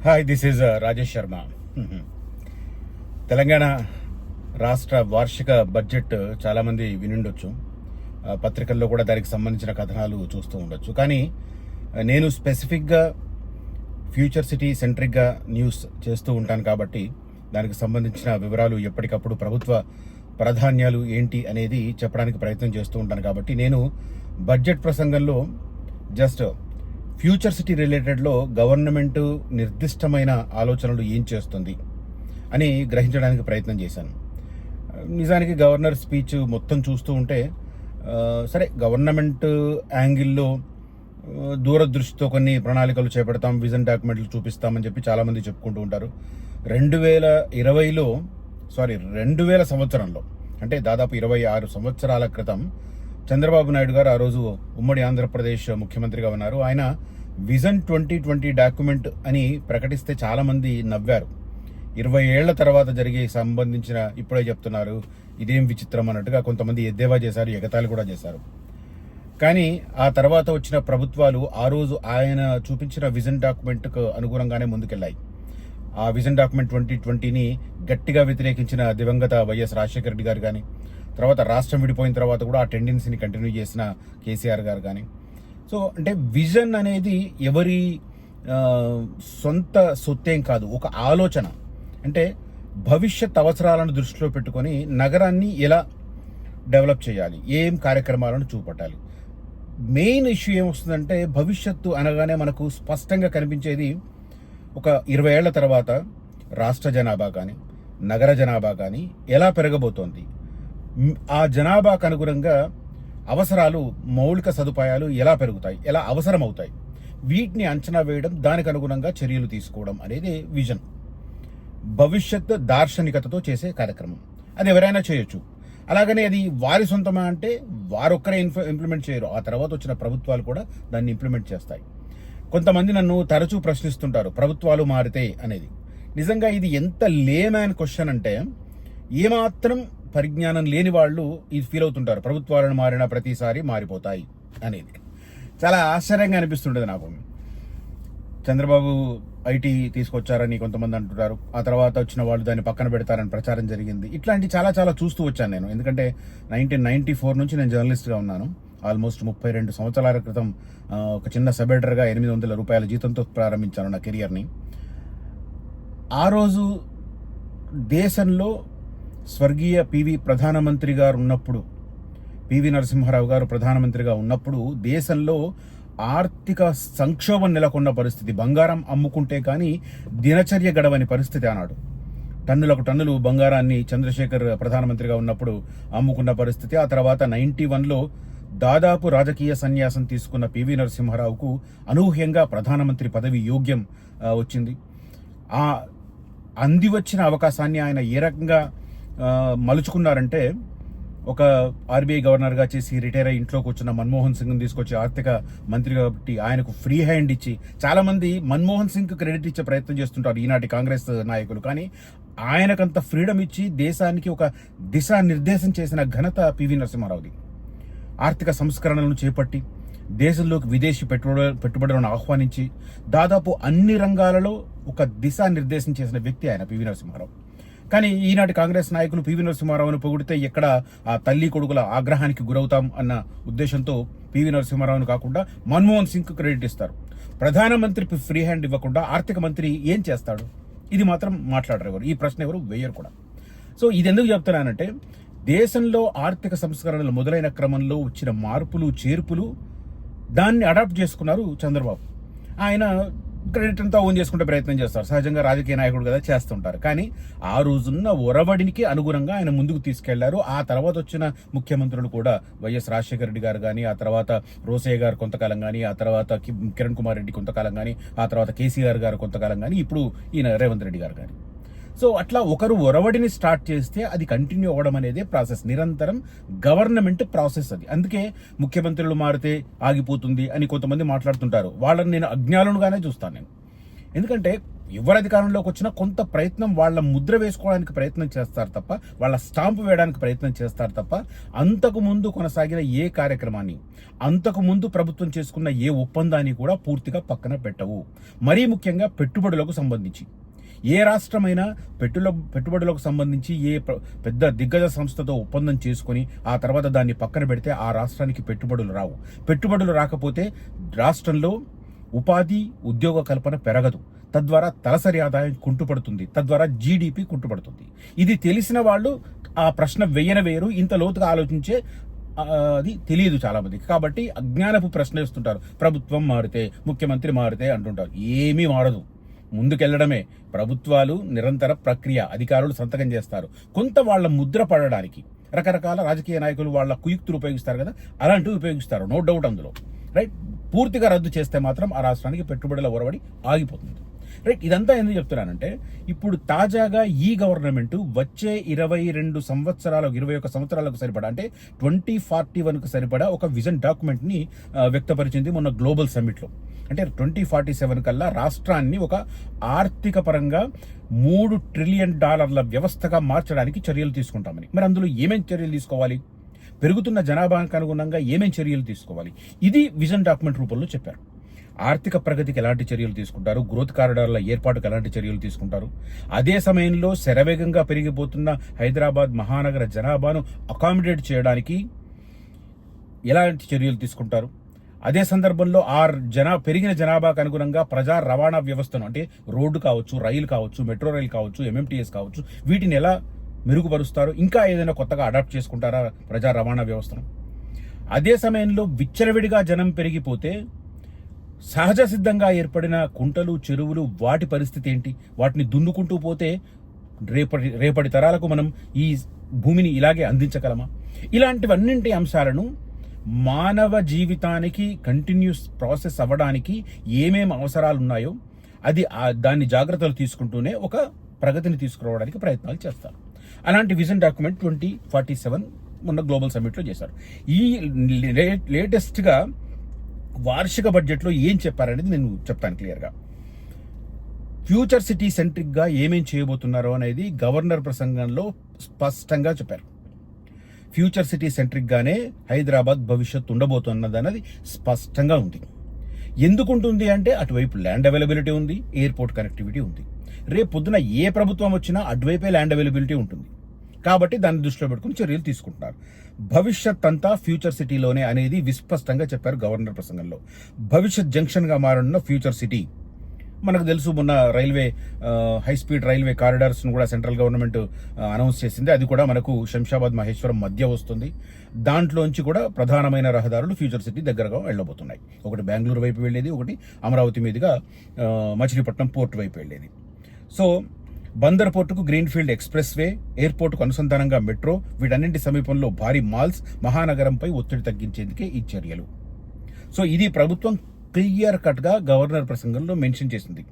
Hi, this is Rajesh Sharma. Telangana రాష్ట్ర వార్షిక budget చాలామంది వినుండొచ్చు. పత్రికల్లో కూడా దానికి సంబంధించిన కథనాలు చూస్తూ ఉండొచ్చు. కానీ నేను స్పెసిఫిక్గా ఫ్యూచర్ సిటీ సెంట్రిక్గా న్యూస్ చేస్తూ ఉంటాను కాబట్టి దానికి సంబంధించిన వివరాలు ఎప్పటికప్పుడు ప్రభుత్వ ప్రాధాన్యాలు ఏంటి అనేది చెప్పడానికి ప్రయత్నం చేస్తూ ఉంటాను. కాబట్టి నేను బడ్జెట్ ప్రసంగంలో జస్ట్ ఫ్యూచర్ సిటీ రిలేటెడ్లో గవర్నమెంట్ నిర్దిష్టమైన ఆలోచనలు ఏం చేస్తుంది అని గ్రహించడానికి ప్రయత్నం చేశాను. నిజానికి గవర్నర్ స్పీచ్ మొత్తం చూస్తూ ఉంటే సరే, గవర్నమెంట్ యాంగిల్లో దూరదృష్టితో కొన్ని ప్రణాళికలు చేపడతాం, విజన్ డాక్యుమెంట్లు చూపిస్తామని చెప్పి చాలామంది చెప్పుకుంటూ ఉంటారు. 2020 సంవత్సరంలో, అంటే దాదాపు 26 సంవత్సరాల క్రితం చంద్రబాబు నాయుడు గారు ఆ రోజు ఉమ్మడి ఆంధ్రప్రదేశ్ ముఖ్యమంత్రిగా ఉన్నారు. ఆయన విజన్ 2020 డాక్యుమెంట్ అని ప్రకటిస్తే చాలామంది నవ్వారు. 20 ఏళ్ల తర్వాత జరిగే సంబంధించిన ఇప్పుడే చెప్తున్నారు, ఇదేం విచిత్రం అన్నట్టుగా కొంతమంది ఎద్దేవా చేశారు, ఎగతాళి కూడా చేశారు. కానీ ఆ తర్వాత వచ్చిన ప్రభుత్వాలు ఆ రోజు ఆయన చూపించిన విజన్ డాక్యుమెంట్కు అనుగుణంగానే ముందుకెళ్లాయి. ఆ విజన్ డాక్యుమెంట్ 2020ని గట్టిగా వ్యతిరేకించిన దివంగత వైఎస్ రాజశేఖర రెడ్డి గారు కానీ, తర్వాత రాష్ట్రం విడిపోయిన తర్వాత కూడా ఆ టెండెన్సీని కంటిన్యూ చేసిన కేసీఆర్ గారు కానీ. సో అంటే విజన్ అనేది ఎవరి సొంత సొత్తేం కాదు, ఒక ఆలోచన. అంటే భవిష్యత్ అవసరాలను దృష్టిలో పెట్టుకొని నగరాన్ని ఎలా డెవలప్ చేయాలి, ఏం కార్యక్రమాలను చూపట్టాలి. మెయిన్ ఇష్యూ ఏమొస్తుందంటే, భవిష్యత్తు అనగానే మనకు స్పష్టంగా కనిపించేది ఒక 20 ఏళ్ల తర్వాత రాష్ట్ర జనాభా కానీ నగర జనాభా కానీ ఎలా పెరగబోతోంది, ఆ జనాభాకు అనుగుణంగా అవసరాలు, మౌలిక సదుపాయాలు ఎలా పెరుగుతాయి, ఎలా అవసరమవుతాయి, వీటిని అంచనా వేయడం, దానికి అనుగుణంగా చర్యలు తీసుకోవడం అనేది విజన్. భవిష్యత్ దార్శనికతతో చేసే కార్యక్రమం. అది ఎవరైనా చేయొచ్చు. అలాగనే అది వారి సొంతమా అంటే వారొక్కరే ఇంప్లిమెంట్ చేయరు, ఆ తర్వాత వచ్చిన ప్రభుత్వాలు కూడా దాన్ని ఇంప్లిమెంట్ చేస్తాయి. కొంతమంది నన్ను తరచూ ప్రశ్నిస్తుంటారు, ప్రభుత్వాలు మారితే అనేది. నిజంగా ఇది ఎంత లేమ్యాన్ క్వశ్చన్ అంటే, ఏమాత్రం పరిజ్ఞానం లేని వాళ్ళు ఇది ఫీల్ అవుతుంటారు, ప్రభుత్వాలను మారిన ప్రతిసారి మారిపోతాయి అనేది. చాలా ఆశ్చర్యంగా అనిపిస్తుంటుంది నాకు. చంద్రబాబు ఐటీ తీసుకొచ్చారని కొంతమంది అంటున్నారు, ఆ తర్వాత వచ్చిన వాళ్ళు దాన్ని పక్కన పెడతారని ప్రచారం జరిగింది. ఇట్లాంటి చాలా చాలా చూస్తూ వచ్చాను నేను. ఎందుకంటే 1994 నుంచి నేను జర్నలిస్ట్గా ఉన్నాను. ఆల్మోస్ట్ 32 సంవత్సరాల క్రితం ఒక చిన్న సబ్ ఎడిటర్గా 800 రూపాయల జీతంతో ప్రారంభించాను నా కెరియర్ని. ఆ రోజు దేశంలో స్వర్గీయ పివి ప్రధానమంత్రి గారు ఉన్నప్పుడు, పివి నరసింహారావు గారు ప్రధానమంత్రిగా ఉన్నప్పుడు దేశంలో ఆర్థిక సంక్షోభం నెలకొన్న పరిస్థితి. బంగారం అమ్ముకుంటే కానీ దినచర్య గడవని పరిస్థితి ఆనాడు. టన్నులకు టన్నులు బంగారాన్ని చంద్రశేఖర్ ప్రధానమంత్రిగా ఉన్నప్పుడు అమ్ముకున్న పరిస్థితి. ఆ తర్వాత 91లో దాదాపు రాజకీయ సన్యాసం తీసుకున్న పివి నరసింహారావుకు అనూహ్యంగా ప్రధానమంత్రి పదవి యోగ్యం వచ్చింది. ఆ అంది వచ్చిన అవకాశాన్ని ఆయన ఏ రకంగా మలుచుకున్నారంటే, ఒక ఆర్బీఐ గవర్నర్గా చేసి రిటైర్ అయ్యి ఇంట్లో కూర్చున్న మన్మోహన్ సింగ్ని తీసుకొచ్చి ఆర్థిక మంత్రి కాబట్టి ఆయనకు ఫ్రీ హ్యాండ్ ఇచ్చి, చాలామంది మన్మోహన్ సింగ్కి క్రెడిట్ ఇచ్చే ప్రయత్నం చేస్తుంటారు ఈనాటి కాంగ్రెస్ నాయకులు. కానీ ఆయనకంత ఫ్రీడమ్ ఇచ్చి దేశానికి ఒక దిశానిర్దేశం చేసిన ఘనత పివి నరసింహారావుది. ఆర్థిక సంస్కరణలను చేపట్టి దేశంలోకి విదేశీ పెట్టుబడులను ఆహ్వానించి దాదాపు అన్ని రంగాలలో ఒక దిశానిర్దేశం చేసిన వ్యక్తి ఆయన పివి నరసింహారావు. కానీ ఈనాటి కాంగ్రెస్ నాయకులు పివి నరసింహారావును పొగిడితే ఎక్కడ ఆ తల్లి కొడుకుల ఆగ్రహానికి గురవుతాం అన్న ఉద్దేశంతో పివి నరసింహారావును కాకుండా మన్మోహన్ సింగ్ క్రెడిట్ ఇస్తారు. ప్రధానమంత్రి ఫ్రీ హ్యాండ్ ఇవ్వకుండా ఆర్థిక మంత్రి ఏం చేస్తాడు? ఇది మాత్రం మాట్లాడరు ఎవరు, ఈ ప్రశ్న ఎవరు వేయరు కూడా. సో ఇది ఎందుకు చెప్తున్నానంటే, దేశంలో ఆర్థిక సంస్కరణలు మొదలైన క్రమంలో వచ్చిన మార్పులు చేర్పులు దాన్ని అడాప్ట్ చేసుకున్నారు చంద్రబాబు. ఆయన క్రెడిట్ అంతా ఓన్ చేసుకుంటే ప్రయత్నం చేస్తారు, సహజంగా రాజకీయ నాయకుడు కదా, చేస్తుంటారు. కానీ ఆ రోజున్న ఒరవడికి అనుగుణంగా ఆయన ముందుకు తీసుకెళ్లారు. ఆ తర్వాత వచ్చిన ముఖ్యమంత్రులు కూడా, వైఎస్ రాజశేఖర రెడ్డి గారు కానీ, ఆ తర్వాత రోసయ్య గారు కొంతకాలం కానీ, ఆ తర్వాత కిరణ్ కుమార్ రెడ్డి కొంతకాలం కానీ, ఆ తర్వాత కేసీఆర్ గారు కొంతకాలం కానీ, ఇప్పుడు ఈయన రేవంత్ రెడ్డి గారు కానీ. సో అట్లా ఒకరు ఒరవడిని స్టార్ట్ చేస్తే అది కంటిన్యూ అవ్వడం అనేది ప్రాసెస్, నిరంతరం గవర్నమెంట్ ప్రాసెస్ అది. అందుకే ముఖ్యమంత్రులు మారితే ఆగిపోతుంది అని కొంతమంది మాట్లాడుతుంటారు. వాళ్ళని నేను అజ్ఞానులుగానే చూస్తాను నేను. ఎందుకంటే ఎవరు అధికారంలోకి వచ్చినా కొంత ప్రయత్నం వాళ్ళ ముద్ర వేసుకోవడానికి ప్రయత్నం చేస్తారు తప్ప, వాళ్ళ స్టాంపు వేయడానికి ప్రయత్నం చేస్తారు తప్ప, అంతకు ముందు కొనసాగిన ఏ కార్యక్రమాన్ని, అంతకు ముందు ప్రభుత్వం చేసుకున్న ఏ ఒప్పందాన్ని కూడా పూర్తిగా పక్కన పెట్టవు. మరీ ముఖ్యంగా పెట్టుబడులకు సంబంధించి ఏ రాష్ట్రమైనా పెట్టుబడులకు సంబంధించి పెద్ద దిగ్గజ సంస్థతో ఒప్పందం చేసుకుని ఆ తర్వాత దాన్ని పక్కన పెడితే ఆ రాష్ట్రానికి పెట్టుబడులు రావు. పెట్టుబడులు రాకపోతే రాష్ట్రంలో ఉపాధి, ఉద్యోగ కల్పన పెరగదు. తద్వారా తలసరి ఆదాయం కుంటుపడుతుంది, తద్వారా జీడిపి కుంటుపడుతుంది. ఇది తెలిసిన వాళ్ళు ఆ ప్రశ్న వేయరు, ఇంత లోతుగా ఆలోచించే అది తెలియదు చాలా మందికి. కాబట్టి అజ్ఞానపు ప్రశ్న వేస్తుంటారు. ప్రభుత్వం మారితే, ముఖ్యమంత్రి మారితే అంటుంటారు. ఏమీ మారదు, ముందుకెళ్లడమే. ప్రభుత్వాలు నిరంతర ప్రక్రియ, అధికారులు సంతకం చేస్తారు. కొంత వాళ్ళ ముద్ర పడడానికి రకరకాల రాజకీయ నాయకులు వాళ్ళ కుయుక్తులు ఉపయోగిస్తారు కదా, అలాంటివి ఉపయోగిస్తారు, నో డౌట్ అందులో. రైట్, పూర్తిగా రద్దు చేస్తే మాత్రం ఆ రాష్ట్రానికి పెట్టుబడుల ఒరవడి ఆగిపోతుంది. రైట్, ఇదంతా ఎందుకు చెప్తున్నానంటే, ఇప్పుడు తాజాగా ఈ గవర్నమెంట్ వచ్చే 21 సంవత్సరాలకు సరిపడా, అంటే 2041కు సరిపడా ఒక విజన్ డాక్యుమెంట్ ని వ్యక్తపరిచింది మొన్న గ్లోబల్ సమ్మిట్ లో. అంటే 2047 కల్లా రాష్ట్రాన్ని ఒక ఆర్థిక పరంగా $3 ట్రిలియన్ వ్యవస్థగా మార్చడానికి చర్యలు తీసుకుంటామని. మరి అందులో ఏమేం చర్యలు తీసుకోవాలి, పెరుగుతున్న జనాభాకు అనుగుణంగా ఏమేం చర్యలు తీసుకోవాలి, ఇది విజన్ డాక్యుమెంట్ రూపంలో చెప్పారు. ఆర్థిక ప్రగతికి ఎలాంటి చర్యలు తీసుకుంటారు, గ్రోత్ కారిడార్ల ఏర్పాటుకు ఎలాంటి చర్యలు తీసుకుంటారు, అదే సమయంలో శరవేగంగా పెరిగిపోతున్న హైదరాబాద్ మహానగర జనాభాను అకామిడేట్ చేయడానికి ఎలాంటి చర్యలు తీసుకుంటారు, అదే సందర్భంలో పెరిగిన జనాభాకు అనుగుణంగా ప్రజా రవాణా వ్యవస్థను, అంటే రోడ్డు కావచ్చు, రైలు కావచ్చు, మెట్రో రైలు కావచ్చు, MMTS కావచ్చు, వీటిని ఎలా మెరుగుపరుస్తారు, ఇంకా ఏదైనా కొత్తగా అడాప్ట్ చేసుకుంటారా ప్రజా రవాణా వ్యవస్థను. అదే సమయంలో విచ్చలవిడిగా జనం పెరిగిపోతే సహజ సిద్ధంగా ఏర్పడిన కుంటలు, చెరువులు, వాటి పరిస్థితి ఏంటి, వాటిని దున్నుకుంటూ పోతే రేపటి తరాలకు మనం ఈ భూమిని ఇలాగే అందించగలమా? ఇలాంటివన్నింటి అంశాలను మానవ జీవితానికి కంటిన్యూస్ ప్రాసెస్ అవ్వడానికి ఏమేం అవసరాలు ఉన్నాయో దాన్ని జాగ్రత్తలు తీసుకుంటూనే ఒక ప్రగతిని తీసుకురావడానికి ప్రయత్నాలు చేస్తారు. అలాంటి విజన్ డాక్యుమెంట్ 2047 మొన్న గ్లోబల్ సమ్మిట్లో చేశారు. ఈ లేటెస్ట్గా వార్షిక బడ్జెట్లో ఏం చెప్పారనేది నేను చెప్తాను క్లియర్గా. ఫ్యూచర్ సిటీ సెంట్రిక్గా ఏమేం చేయబోతున్నారో అనేది గవర్నర్ ప్రసంగంలో స్పష్టంగా చెప్పారు. ఫ్యూచర్ సిటీ సెంట్రిక్గానే హైదరాబాద్ భవిష్యత్తు ఉండబోతున్నదన్నది స్పష్టంగా ఉంది. ఎందుకుంటుంది అంటే అటువైపు ల్యాండ్ అవైలబిలిటీ ఉంది, ఎయిర్పోర్ట్ కనెక్టివిటీ ఉంది. రేపు పొద్దున ఏ ప్రభుత్వం వచ్చినా అటువైపే ల్యాండ్ అవైలబిలిటీ ఉంటుంది. కాబట్టి దాన్ని దృష్టిలో పెట్టుకుని చర్యలు తీసుకుంటున్నారు. భవిష్యత్ అంతా ఫ్యూచర్ సిటీలోనే అనేది విస్పష్టంగా చెప్పారు గవర్నర్ ప్రసంగంలో. భవిష్యత్ జంక్షన్గా మారనున్న ఫ్యూచర్ సిటీ మనకు తెలుసు. మొన్న హై స్పీడ్ రైల్వే కారిడార్స్ ను కూడా సెంట్రల్ గవర్నమెంట్ అనౌన్స్ చేసింది. అది కూడా మనకు శంషాబాద్ మహేశ్వరం మధ్య వస్తుంది. దాంట్లోంచి కూడా ప్రధానమైన రహదారులు ఫ్యూచర్ సిటీ దగ్గరగా వెళ్ళబోతున్నాయి. ఒకటి బెంగళూరు వైపు వెళ్ళేది, ఒకటి అమరావతి మీదుగా మచిలీపట్నం పోర్ట్ వైపు వెళ్ళేది. సో బందర్ పోర్టుకు గ్రీన్ఫీల్డ్ ఎక్స్ప్రెస్ వే, ఎయిర్పోర్టుకు అనుసంధానంగా మెట్రో, వీటన్నింటి సమీపంలో భారీ మాల్స్, మహానగరంపై ఒత్తిడి తగ్గించేందుకే ఈ చర్యలు. సో ఇది ప్రభుత్వం క్లియర్ కట్ గా గవర్నర్ ప్రసంగంలో మెన్షన్ చేసింది.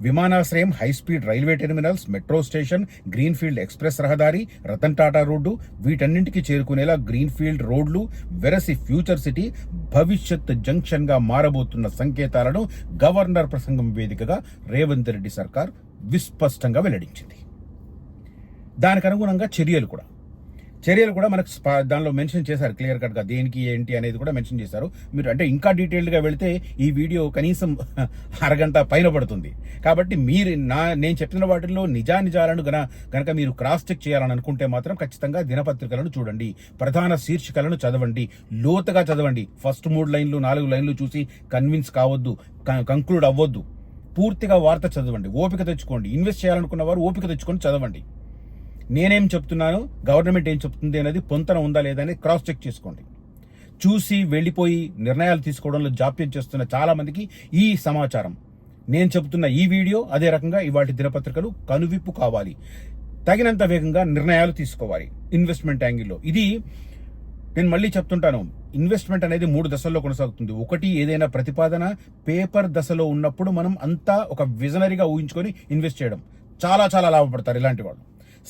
విమానాశ్రయం, high speed railway terminals, metro station, greenfield express రహదారి, రతన్ టాటా రోడ్డు, వీటన్నింటికి చేరుకునేలా గ్రీన్ఫీల్డ్ రోడ్లు వెరసి ఫ్యూచర్ సిటీ భవిష్యత్ జంక్షన్ గా మారబోతున్న సంకేతాలను గవర్నర్ ప్రసంగం వేదికగా రేవంత్ రెడ్డి సర్కార్ విస్పష్టంగా వెల్లడించింది. దానికి అనుగుణంగా చర్యలు కూడా మనకు దానిలో మెన్షన్ చేశారు క్లియర్ కట్ గా. దేనికి ఏంటి అనేది కూడా మెన్షన్ చేశారు. మీరు అంటే ఇంకా డీటెయిల్డ్ గా వెళితే ఈ వీడియో కనీసం అరగంట పైన పడుతుంది. కాబట్టి నేను చెప్పిన వాటిల్లో నిజాలను గనక మీరు క్రాస్ చెక్ చేయాలని అనుకుంటే మాత్రం ఖచ్చితంగా దినపత్రికలను చూడండి, ప్రధాన శీర్షికలను చదవండి, లోతుగా చదవండి. ఫస్ట్ 3 లైన్లు 4 లైన్లు చూసి కన్విన్స్ కావద్దు, కంక్లూడ్ అవ్వద్దు. పూర్తిగా వార్త చదవండి, ఓపిక తెచ్చుకోండి. ఇన్వెస్ట్ చేయాలనుకున్న వారు ఓపిక తెచ్చుకొని చదవండి. నేనేం చెప్తున్నాను, గవర్నమెంట్ ఏం చెప్తుంది అనేది పొంతన ఉందా లేదా అనేది క్రాస్ చెక్ చేసుకోండి. చూసి వెళ్ళిపోయి నిర్ణయాలు తీసుకోవడంలో జాప్యం చేస్తున్న చాలా మందికి ఈ సమాచారం, నేను చెబుతున్న ఈ వీడియో, అదే రకంగా ఇవాటి దినపత్రికలు కనువిప్పు కావాలి. తగినంత వేగంగా నిర్ణయాలు తీసుకోవాలి ఇన్వెస్ట్మెంట్ యాంగిల్లో. ఇది నేను మళ్ళీ చెప్తుంటాను, ఇన్వెస్ట్మెంట్ అనేది 3 దశల్లో కొనసాగుతుంది. ఒకటి, ఏదైనా ప్రతిపాదన పేపర్ దశలో ఉన్నప్పుడు మనం అంతా ఒక విజనరీగా ఊహించుకొని ఇన్వెస్ట్ చేయడం, చాలా చాలా లాభపడతారు ఇలాంటి వాళ్ళు.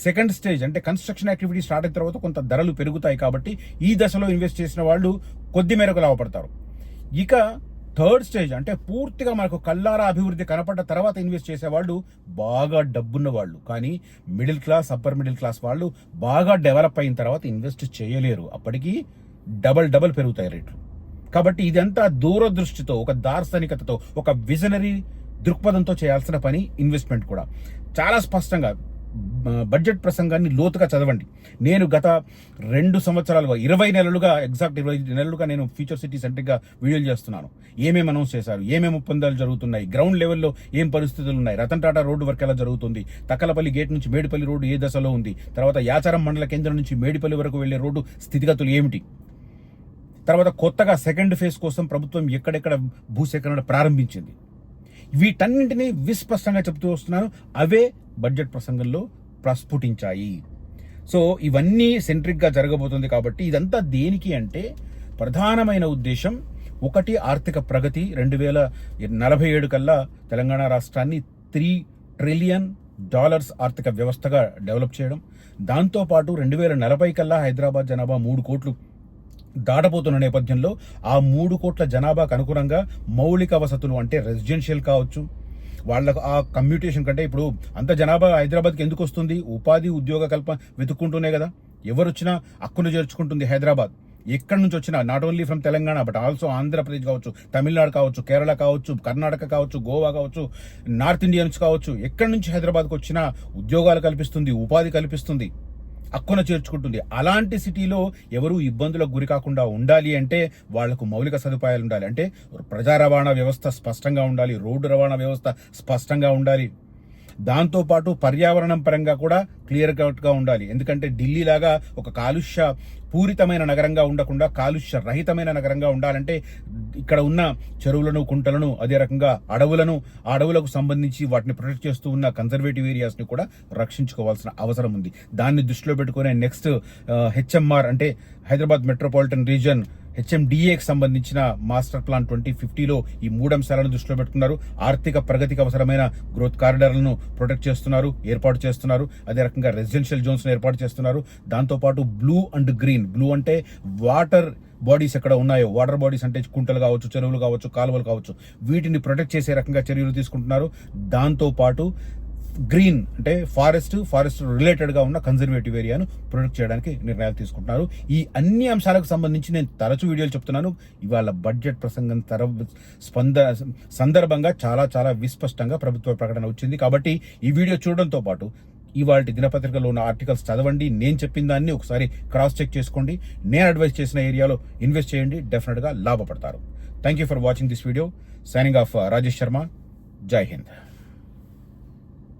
సెకండ్ స్టేజ్ అంటే కన్స్ట్రక్షన్ యాక్టివిటీ స్టార్ట్ అయిన తర్వాత కొంత ధరలు పెరుగుతాయి కాబట్టి ఈ దశలో ఇన్వెస్ట్ చేసిన వాళ్ళు కొద్ది మేరకు లాభపడతారు. ఇక థర్డ్ స్టేజ్ అంటే పూర్తిగా మనకు కల్లారా అభివృద్ధి కనపడ్డ తర్వాత ఇన్వెస్ట్ చేసేవాళ్ళు బాగా డబ్బున్న వాళ్ళు. కానీ middle class, upper middle class వాళ్ళు బాగా డెవలప్ అయిన తర్వాత ఇన్వెస్ట్ చేయలేరు. అప్పటికి డబల్ పెరుగుతాయి రేట్లు. కాబట్టి ఇదంతా దూరదృష్టితో, ఒక దార్శనికతతో, ఒక విజనరీ దృక్పథంతో చేయాల్సిన పని ఇన్వెస్ట్మెంట్ కూడా. చాలా స్పష్టంగా బడ్జెట్ ప్రసంగాన్ని లోతుగా చదవండి. నేను గత 2 సంవత్సరాలుగా 20 నెలలుగా ఎగ్జాక్ట్ 20 నెలలుగా నేను ఫ్యూచర్ సిటీ సెంట్రిక్గా వీడియోలు చేస్తున్నాను. ఏమేమి అనౌన్స్ చేశారు, ఏమేమి ఒప్పందాలు జరుగుతున్నాయి, గ్రౌండ్ లెవెల్లో ఏం పరిస్థితులు ఉన్నాయి, రతన్ టాటా రోడ్డు వర్క్ ఎలా జరుగుతుంది, తక్కలపల్లి గేట్ నుంచి మేడిపల్లి రోడ్డు ఏ దశలో ఉంది, తర్వాత యాచారం మండల కేంద్రం నుంచి మేడిపల్లి వరకు వెళ్లే రోడ్డు స్థితిగతులు ఏమిటి, తర్వాత కొత్తగా సెకండ్ ఫేజ్ కోసం ప్రభుత్వం ఎక్కడెక్కడ భూసేకరణ ప్రారంభించింది, వీటన్నింటినీ విస్పష్టంగా చెప్తూ వస్తున్నాను. అవే బడ్జెట్ ప్రసంగంలో ప్రస్ఫుటించాయి. సో ఇవన్నీ సెంట్రిక్గా జరగబోతుంది. కాబట్టి ఇదంతా దేనికి అంటే ప్రధానమైన ఉద్దేశం ఒకటి, ఆర్థిక ప్రగతి. 2047 కల్లా తెలంగాణ రాష్ట్రాన్ని $3 ట్రిలియన్ ఆర్థిక వ్యవస్థగా డెవలప్ చేయడం. దాంతోపాటు 2040 కల్లా హైదరాబాద్ జనాభా 3 కోట్లు దాటపోతున్న నేపథ్యంలో ఆ 3 కోట్ల జనాభాకు అనుగుణంగా మౌలిక వసతులు అంటే రెసిడెన్షియల్ కావచ్చు, వాళ్ళకు ఆ కమ్యూటేషన్ కంటే ఇప్పుడు అంత జనాభా హైదరాబాద్కి ఎందుకు వస్తుంది? ఉపాధి ఉద్యోగ కల్పన వెతుక్కుంటూనే కదా. ఎవరు వచ్చినా హక్కును చేర్చుకుంటుంది హైదరాబాద్. ఎక్కడి నుంచి వచ్చినా, not only from Telangana but also Andhra Pradesh కావచ్చు, తమిళనాడు కావచ్చు, కేరళ కావచ్చు, కర్ణాటక కావచ్చు, గోవా కావచ్చు, నార్త్ ఇండియన్స్ కావచ్చు, ఎక్కడి నుంచి హైదరాబాద్కి వచ్చినా ఉద్యోగాలు కల్పిస్తుంది, ఉపాధి కల్పిస్తుంది, హక్కున చేర్చుకుంటుంది. అలాంటి సిటీలో ఎవరు ఇబ్బందులకు గురి కాకుండా ఉండాలి అంటే వాళ్లకు మౌలిక సదుపాయాలు ఉండాలి. అంటే ప్రజా రవాణా వ్యవస్థ స్పష్టంగా ఉండాలి, రోడ్డు రవాణా వ్యవస్థ స్పష్టంగా ఉండాలి. దాంతోపాటు పర్యావరణం పరంగా కూడా క్లియర్ కట్గా ఉండాలి. ఎందుకంటే ఢిల్లీ లాగా ఒక కాలుష్య పూరితమైన నగరంగా ఉండకుండా కాలుష్య రహితమైన నగరంగా ఉండాలంటే ఇక్కడ ఉన్న చెరువులను, కుంటలను, అదే రకంగా అడవులను, ఆ అడవులకు సంబంధించి వాటిని ప్రొటెక్ట్ చేస్తూ ఉన్న కన్జర్వేటివ్ ఏరియాస్ని కూడా రక్షించుకోవాల్సిన అవసరం ఉంది. దాన్ని దృష్టిలో పెట్టుకునే నెక్స్ట్ హెచ్ఎంఆర్ అంటే హైదరాబాద్ మెట్రోపాలిటన్ రీజియన్ HMDAకి సంబంధించిన మాస్టర్ ప్లాన్ 2050లో ఈ 3 అంశాలను దృష్టిలో పెట్టుకున్నారు. ఆర్థిక ప్రగతికి అవసరమైన గ్రోత్ కారిడార్లను ప్రొటెక్ట్ చేస్తున్నారు, ఏర్పాటు చేస్తున్నారు. అదే రకంగా రెసిడెన్షియల్ జోన్స్ ఏర్పాటు చేస్తున్నారు. దాంతోపాటు బ్లూ అండ్ గ్రీన్, బ్లూ అంటే వాటర్ బాడీస్ ఎక్కడ ఉన్నాయో, వాటర్ బాడీస్ అంటే కుంటలు కావచ్చు, చెరువులు కావచ్చు, కాలువలు కావచ్చు, వీటిని ప్రొటెక్ట్ చేసే రకంగా చర్యలు తీసుకుంటున్నారు. దాంతోపాటు గ్రీన్ అంటే ఫారెస్ట్ రిలేటెడ్ గా ఉన్న కన్జర్వేటివ్ ఏరియాను ప్రొటెక్ట్ చేయడానికి నిర్ణయాలు తీసుకుంటున్నారు. ఈ అన్ని అంశాలకు సంబంధించి నేను తరచూ వీడియోలు చెప్తున్నాను. ఇవాళ బడ్జెట్ ప్రసంగం సందర్భంగా చాలా విస్పష్టంగా ప్రభుత్వ ప్రకటన వచ్చింది. కాబట్టి ఈ వీడియో చూడడంతో పాటు ఇవాళ దినపత్రికలో ఉన్న ఆర్టికల్స్ చదవండి. నేను చెప్పిన దాన్ని ఒకసారి క్రాస్ చెక్ చేసుకోండి. నేను అడ్వైస్ చేసిన ఏరియాలో ఇన్వెస్ట్ చేయండి, డెఫినెట్ గా లాభపడతారు. Thank you for watching this video. Signing off Rajesh Sharma. జై హింద్.